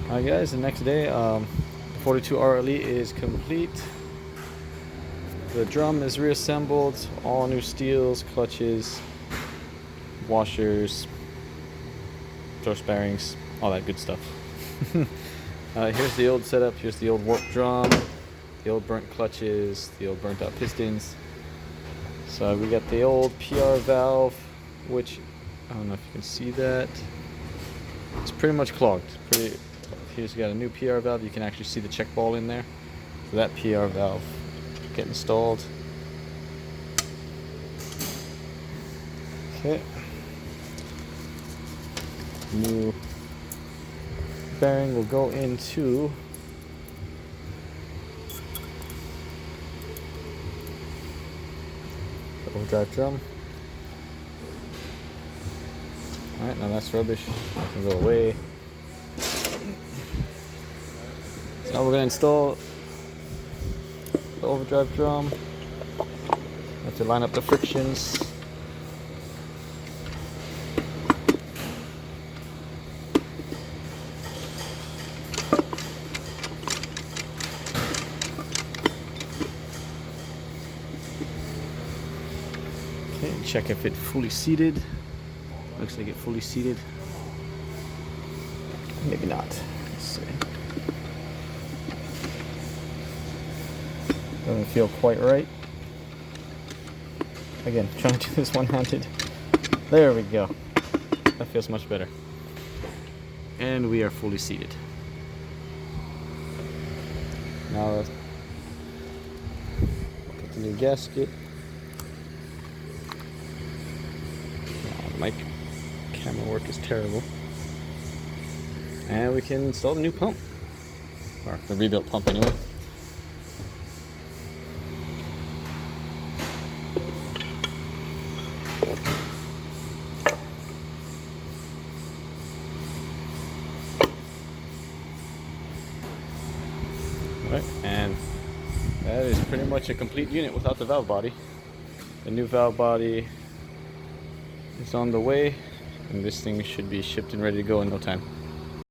Alright guys, the next day, the 42 RLE is complete. The drum is reassembled, all new steels, clutches, washers, thrust bearings, all that good stuff. Here's the old setup, here's the old warped drum, the old burnt clutches, the old burnt out pistons. So we got the old PR valve, which, I don't know if you can see that. It's pretty much clogged. Here's got a new PR valve. You can actually see the check ball in there. So that PR valve get installed. Okay. New bearing will go into the overdrive drum. Alright, now that's rubbish. That can go away. So now we're going to install the overdrive drum. Have to line up the frictions. Okay, check if it's fully seated. Looks like it's fully seated. Maybe not. Let's see. Doesn't feel quite right. Again, trying to do this one-handed. There we go. That feels much better. And we are fully seated. Now let's get the new gasket. My camera work is terrible. And we can install the new pump. Or the rebuilt pump anyway. Alright, and that is pretty much a complete unit without the valve body. The new valve body is on the way, and this thing should be shipped and ready to go in no time.